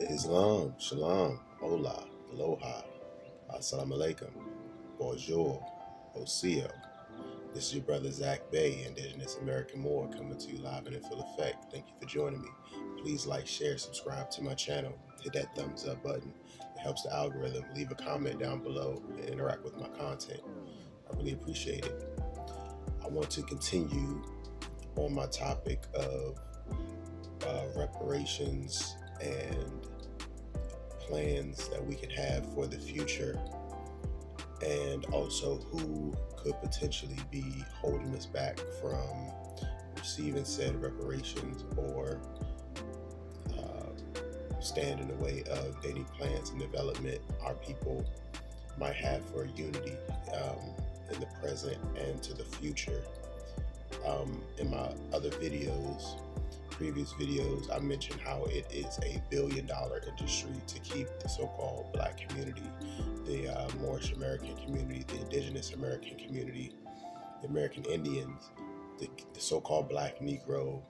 Islam, Shalom, Hola, Aloha, I.S.L.A.M, Bonjour, Osio. This is your brother Zach Bey, Indigenous American Moor, coming to you live and in full effect. Thank you for joining me. Please like, share, subscribe to my channel. Hit that thumbs up button. It helps the algorithm. Leave a comment down below and interact with my content. I really appreciate it. I want to continue on my topic of reparations and plans that we can have for the future, and also who could potentially be holding us back from receiving said reparations or stand in the way of any plans and development our people might have for unity in the present and to the future. In my other previous videos, I mentioned how it is a billion-dollar industry to keep the so-called Black community, the Moorish American community, the Indigenous American community, the American Indians, the so-called Black Negro,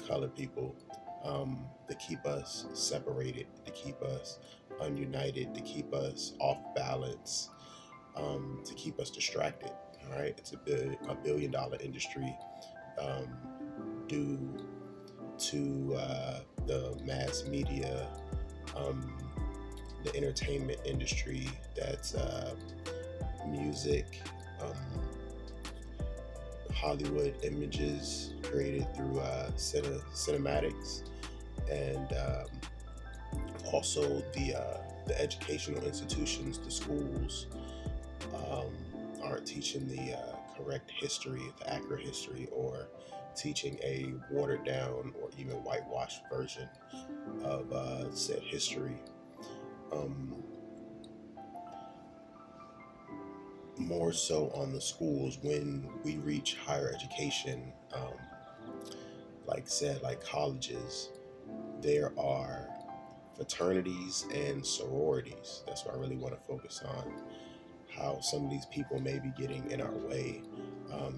colored people, to keep us separated, to keep us ununited, to keep us off balance, to keep us distracted. All right, it's a billion-dollar industry due to the mass media, the entertainment industry, that's music, Hollywood images created through cinematics, and also the educational institutions, the schools aren't teaching the correct history, the accurate history, or teaching a watered down or even whitewashed version of said history. More so on the schools. When we reach higher education, like colleges, there are fraternities and sororities. That's what I really want to focus on. How some of these people may be getting in our way,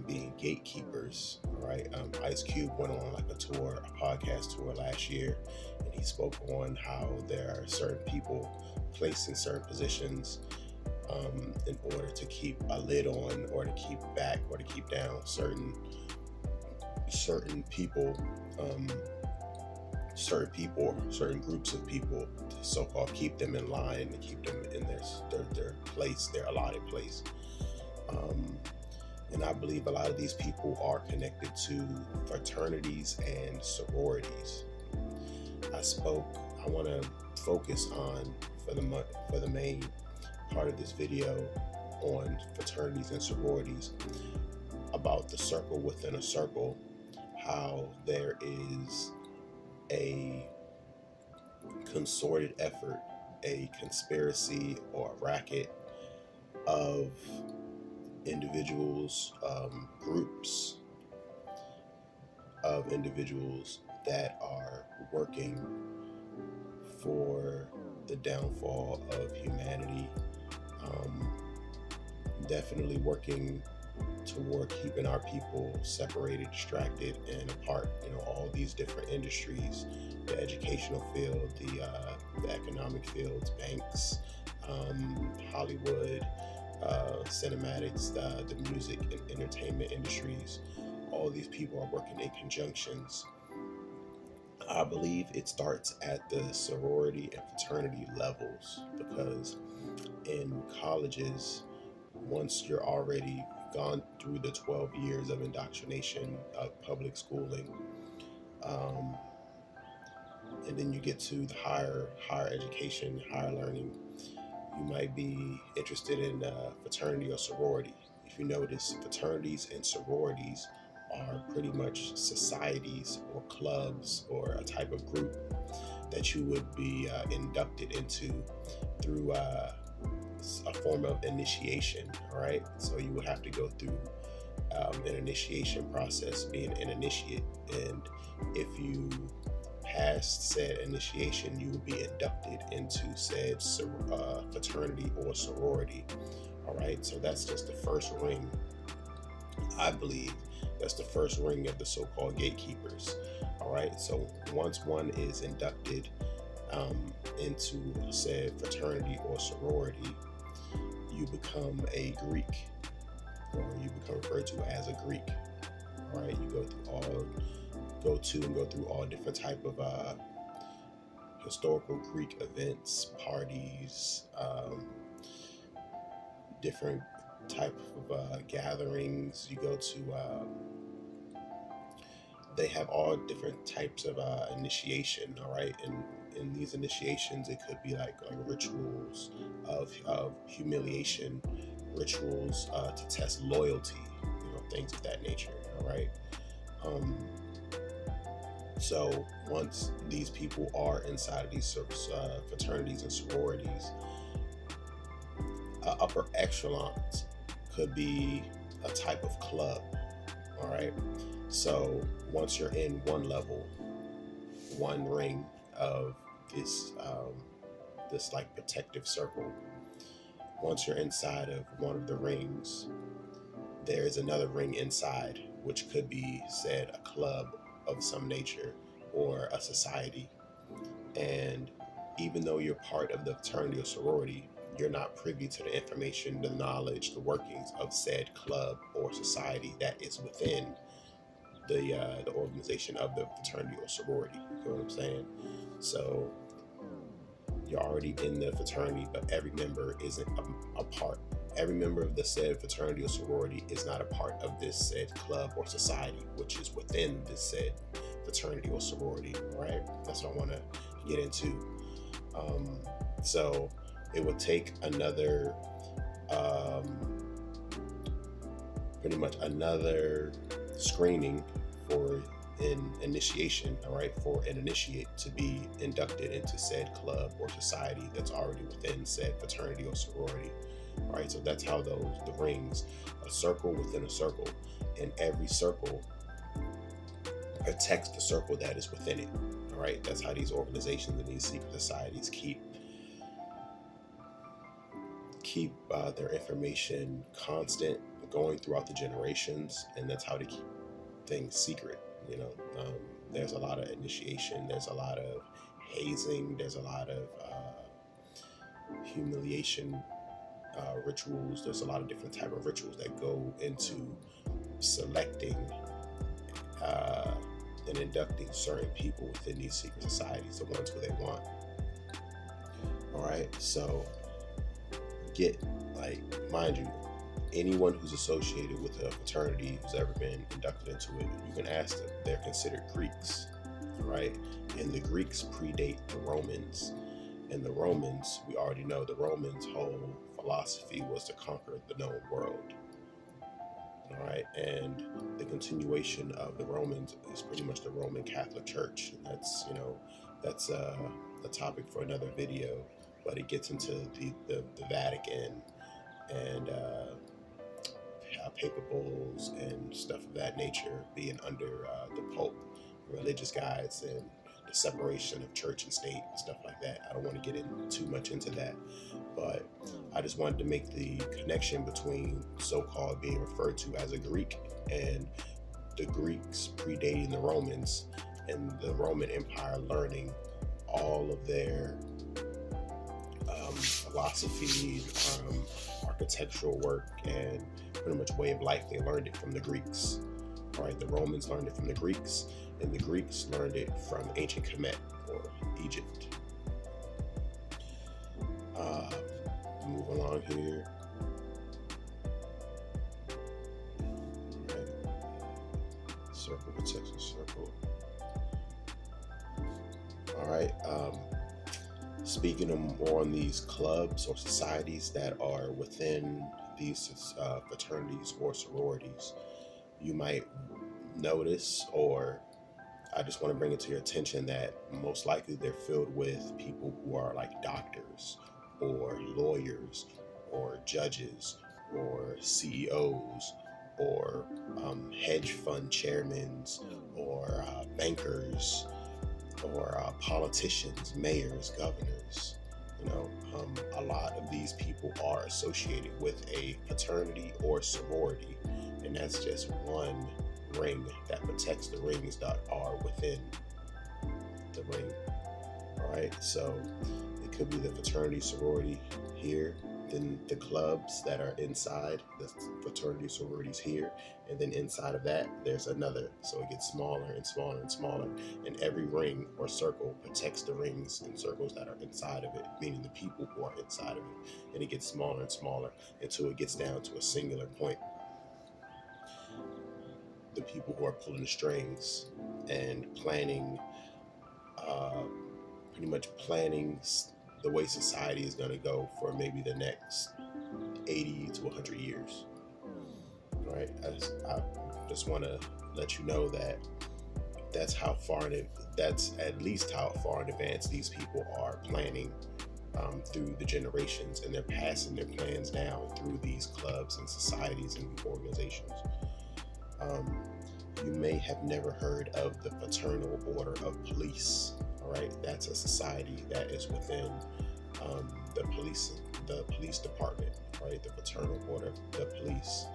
being gatekeepers, right? Ice Cube went on like a podcast tour last year, and he spoke on how there are certain people placed in certain positions in order to keep a lid on, or to keep back, or to keep down certain people, certain groups of people, to so-called keep them in line and keep them in their place, their allotted place. And I believe a lot of these people are connected to fraternities and sororities. I want to focus on, for the main part of this video, on fraternities and sororities, about the circle within a circle, how there is a concerted effort, a conspiracy or a racket of individuals, groups of individuals that are working for the downfall of humanity, definitely working toward keeping our people separated, distracted, and apart. All these different industries, the educational field, the economic fields, banks, Hollywood, cinematics, the music and entertainment industries. All these people are working in conjunctions. I believe it starts at the sorority and fraternity levels, because in colleges, once you're already gone through the 12 years of indoctrination of public schooling, and then you get to the higher education, higher learning, you might be interested in fraternity or sorority. If you notice, fraternities and sororities are pretty much societies or clubs, or a type of group that you would be inducted into through a form of initiation. All right, so you would have to go through an initiation process, being an initiate, and if you passed said initiation, you would be inducted into said fraternity or sorority. All right, so that's just the first ring. I believe that's the first ring of the so-called gatekeepers. All right, so once one is inducted into said fraternity or sorority, you become a Greek, or you become referred to as a Greek. All right, you go through all different type of historical Greek events, parties, different type of gatherings. You go to they have all different types of initiation. All right, and in these initiations, it could be like rituals of humiliation, rituals to test loyalty, things of that nature. All right. So once these people are inside of these fraternities and sororities, upper echelons could be a type of club. All right. So once you're in one level, one ring of this like protective circle, once you're inside of one of the rings, there is another ring inside, which could be said a club of some nature or a society. And even though you're part of the fraternity or sorority, you're not privy to the information, the knowledge, the workings of said club or society that is within the organization of the fraternity or sorority. You know what I'm saying? So you're already in the fraternity, but every member isn't a part. Every member of the said fraternity or sorority is not a part of this said club or society, which is within this said fraternity or sorority, right? That's what I want to get into. So it would take another, pretty much another screening for an initiation, all right, for an initiate to be inducted into said club or society that's already within said fraternity or sorority. All right, so that's how the rings, a circle within a circle, and every circle protects the circle that is within it. All right, that's how these organizations and these secret societies keep their information constant, going throughout the generations, and that's how they keep things secret. There's a lot of initiation, there's a lot of hazing, there's a lot of humiliation rituals. There's a lot of different type of rituals that go into selecting and inducting certain people within these secret societies, the ones who they want. All right, so mind you, anyone who's associated with a fraternity who's ever been inducted into it, you can ask them. They're considered Greeks, right? And the Greeks predate the Romans. And the Romans, we already know, the Romans' whole philosophy was to conquer the known world. All right, and the continuation of the Romans is pretty much the Roman Catholic Church. And that's a topic for another video, but it gets into the Vatican and papal bulls and stuff of that nature being under the Pope, religious guides, and the separation of church and state and stuff like that. I don't want to get too much into that, but I just wanted to make the connection between so-called being referred to as a Greek and the Greeks predating the Romans and the Roman Empire learning all of their philosophy, architectural work, and pretty much way of life. They learned it from the Greeks. All right, the Romans learned it from the Greeks, and the Greeks learned it from ancient Kemet or Egypt. Move along here. Right. Circle protects the circle. All right. Speaking of more on these clubs or societies that are within these fraternities or sororities, you might notice, or I just want to bring it to your attention, that most likely they're filled with people who are like doctors or lawyers or judges or CEOs or hedge fund chairmen or bankers or politicians, mayors, governors. A lot of these people are associated with a fraternity or sorority, and that's just one ring that protects the rings that are within the ring. All right? So it could be the fraternity, sorority here, then the clubs that are inside the fraternity, sororities here, and then inside of that, there's another. So it gets smaller and smaller and smaller, and every ring or circle protects the rings and circles that are inside of it, meaning the people who are inside of it. And it gets smaller and smaller until it gets down to a singular point. The people who are pulling the strings and planning, uh, pretty much planning the way society is going to go for maybe the next 80 to 100 years. Right? I just want to let you know that that's how far that's at least how far in advance these people are planning, through the generations, and they're passing their plans down through these clubs and societies and organizations. You may have never heard of the Fraternal Order of Police. All right, that's a society that is within, the police department. Right, the Fraternal Order of the Police.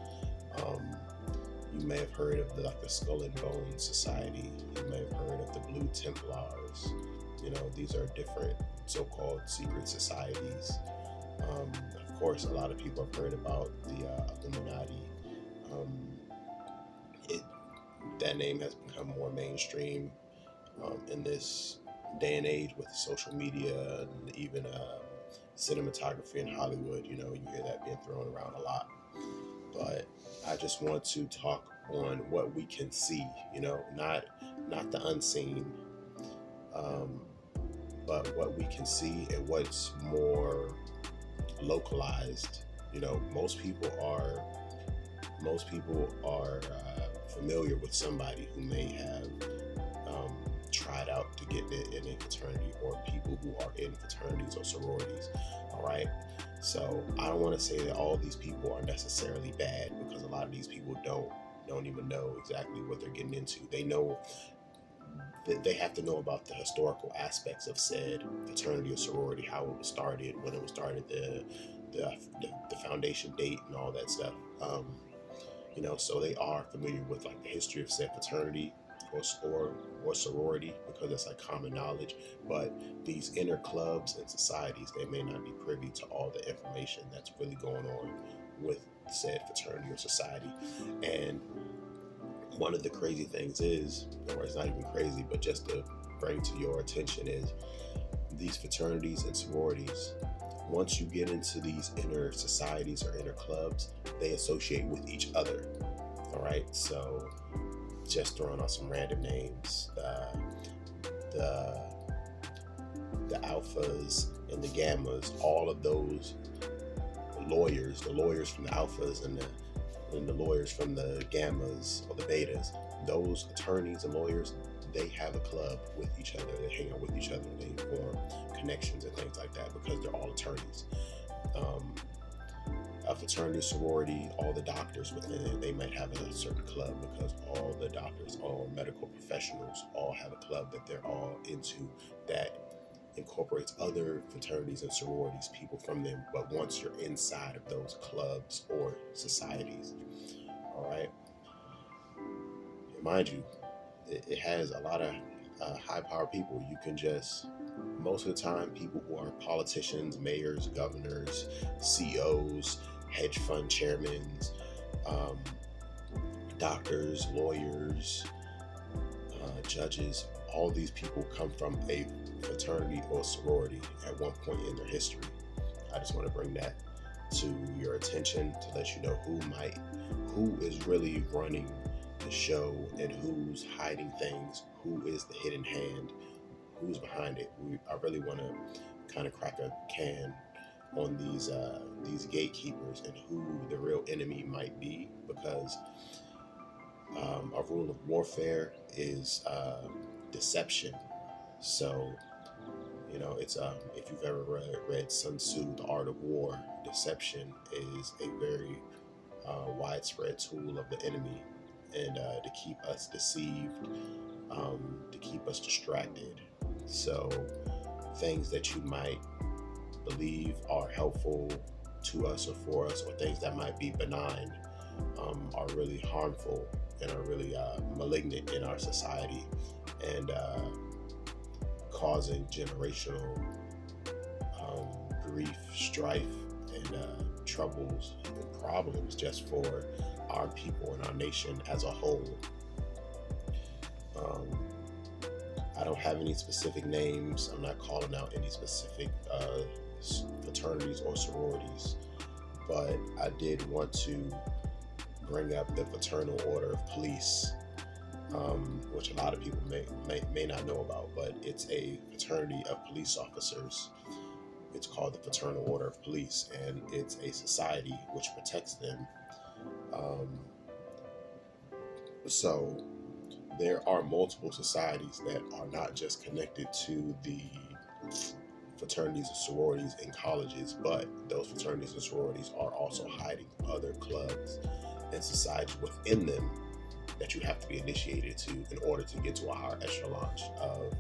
You may have heard of the Skull and Bones Society. You may have heard of the Blue Templars. These are different so-called secret societies. Of course, a lot of people have heard about the Illuminati. That name has become more mainstream, in this day and age with social media and even cinematography in Hollywood. You hear that being thrown around a lot. But I just want to talk on what we can see, not the unseen, but what we can see and what's more localized. Most people are familiar with somebody who may have, tried out to get in a fraternity, or people who are in fraternities or sororities. All right. So I don't want to say that all these people are necessarily bad, because a lot of these people don't even know exactly what they're getting into. They know that they have to know about the historical aspects of said fraternity or sorority, how it was started, when it was started, the foundation date, and all that stuff. So they are familiar with like the history of said fraternity or sorority, because it's like common knowledge. But these inner clubs and societies, they may not be privy to all the information that's really going on with said fraternity or society. And one of the crazy things is, or it's not even crazy, but just to bring to your attention, is these fraternities and sororities, once you get into these inner societies or inner clubs, they associate with each other. All right, so just throwing out some random names, the alphas and the gammas, all of those lawyers, the lawyers from the alphas and the lawyers from the gammas or the betas, those attorneys and lawyers, they have a club with each other. They hang out with each other. They form connections and things like that, because they're all attorneys. A fraternity, sorority, all the doctors within it, they might have a certain club, because all the doctors, all medical professionals, all have a club that they're all into, that incorporates other fraternities and sororities, people from them. But once you're inside of those clubs or societies, all right, mind you, it has a lot of high power people. You can just, most of the time, people who are politicians, mayors, governors, CEOs, hedge fund chairmen, doctors, lawyers, judges, all these people come from a fraternity or sorority at one point in their history. I just want to bring that to your attention to let you know who is really running the show and who's hiding things, who is the hidden hand, who's behind it. I really want to kind of crack a can on these gatekeepers and who the real enemy might be, because a rule of warfare is deception. So it's if you've ever read Sun Tzu, The Art of War, deception is a very widespread tool of the enemy, and to keep us deceived, to keep us distracted. So things that you might believe are helpful to us or for us, or things that might be benign, are really harmful and are really malignant in our society, and causing generational grief, strife, and troubles and problems just for our people and our nation as a whole. Um, I don't have any specific names. I'm not calling out any specific fraternities or sororities, but I did want to bring up the Fraternal Order of Police, which a lot of people may not know about, but it's a fraternity of police officers. It's called the Fraternal Order of Police, and it's a society which protects them. Um, so there are multiple societies that are not just connected to the fraternities and sororities in colleges, but those fraternities and sororities are also hiding other clubs and societies within them that you have to be initiated to in order to get to a higher echelon of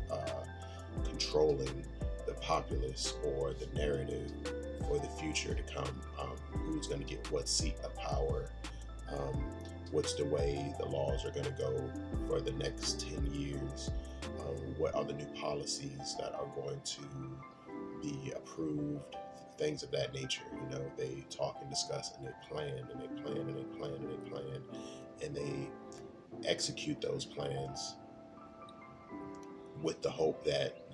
controlling the populace or the narrative for the future to come. Who's going to get what seat of power? What's the way the laws are going to go for the next 10 years? What are the new policies that are going to be approved? Things of that nature. You know, they talk and discuss and they plan and they plan and they plan and they plan and they execute those plans with the hope that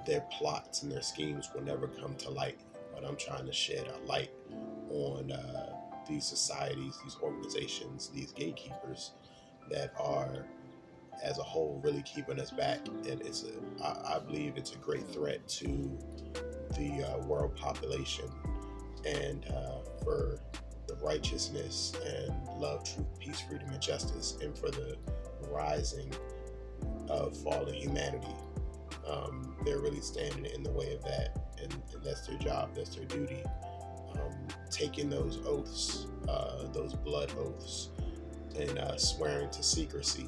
their plots and their schemes will never come to light. But I'm trying to shed a light on these societies, these organizations, these gatekeepers that are, as a whole, really keeping us back. And I believe it's a great threat to the world population and for the righteousness and love, truth, peace, freedom, and justice, and for the rising of fallen humanity. They're really standing in the way of that, and that's their job, that's their duty. Taking those oaths, those blood oaths, and swearing to secrecy.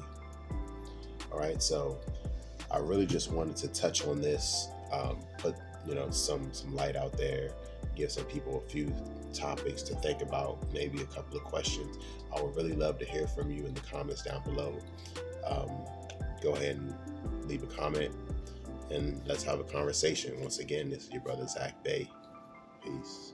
All right, so I really just wanted to touch on this, put some light out there, give some people a few topics to think about, maybe a couple of questions. I would really love to hear from you in the comments down below. Go ahead and leave a comment and let's have a conversation. Once again, this is your brother Tarik Bey. Peace.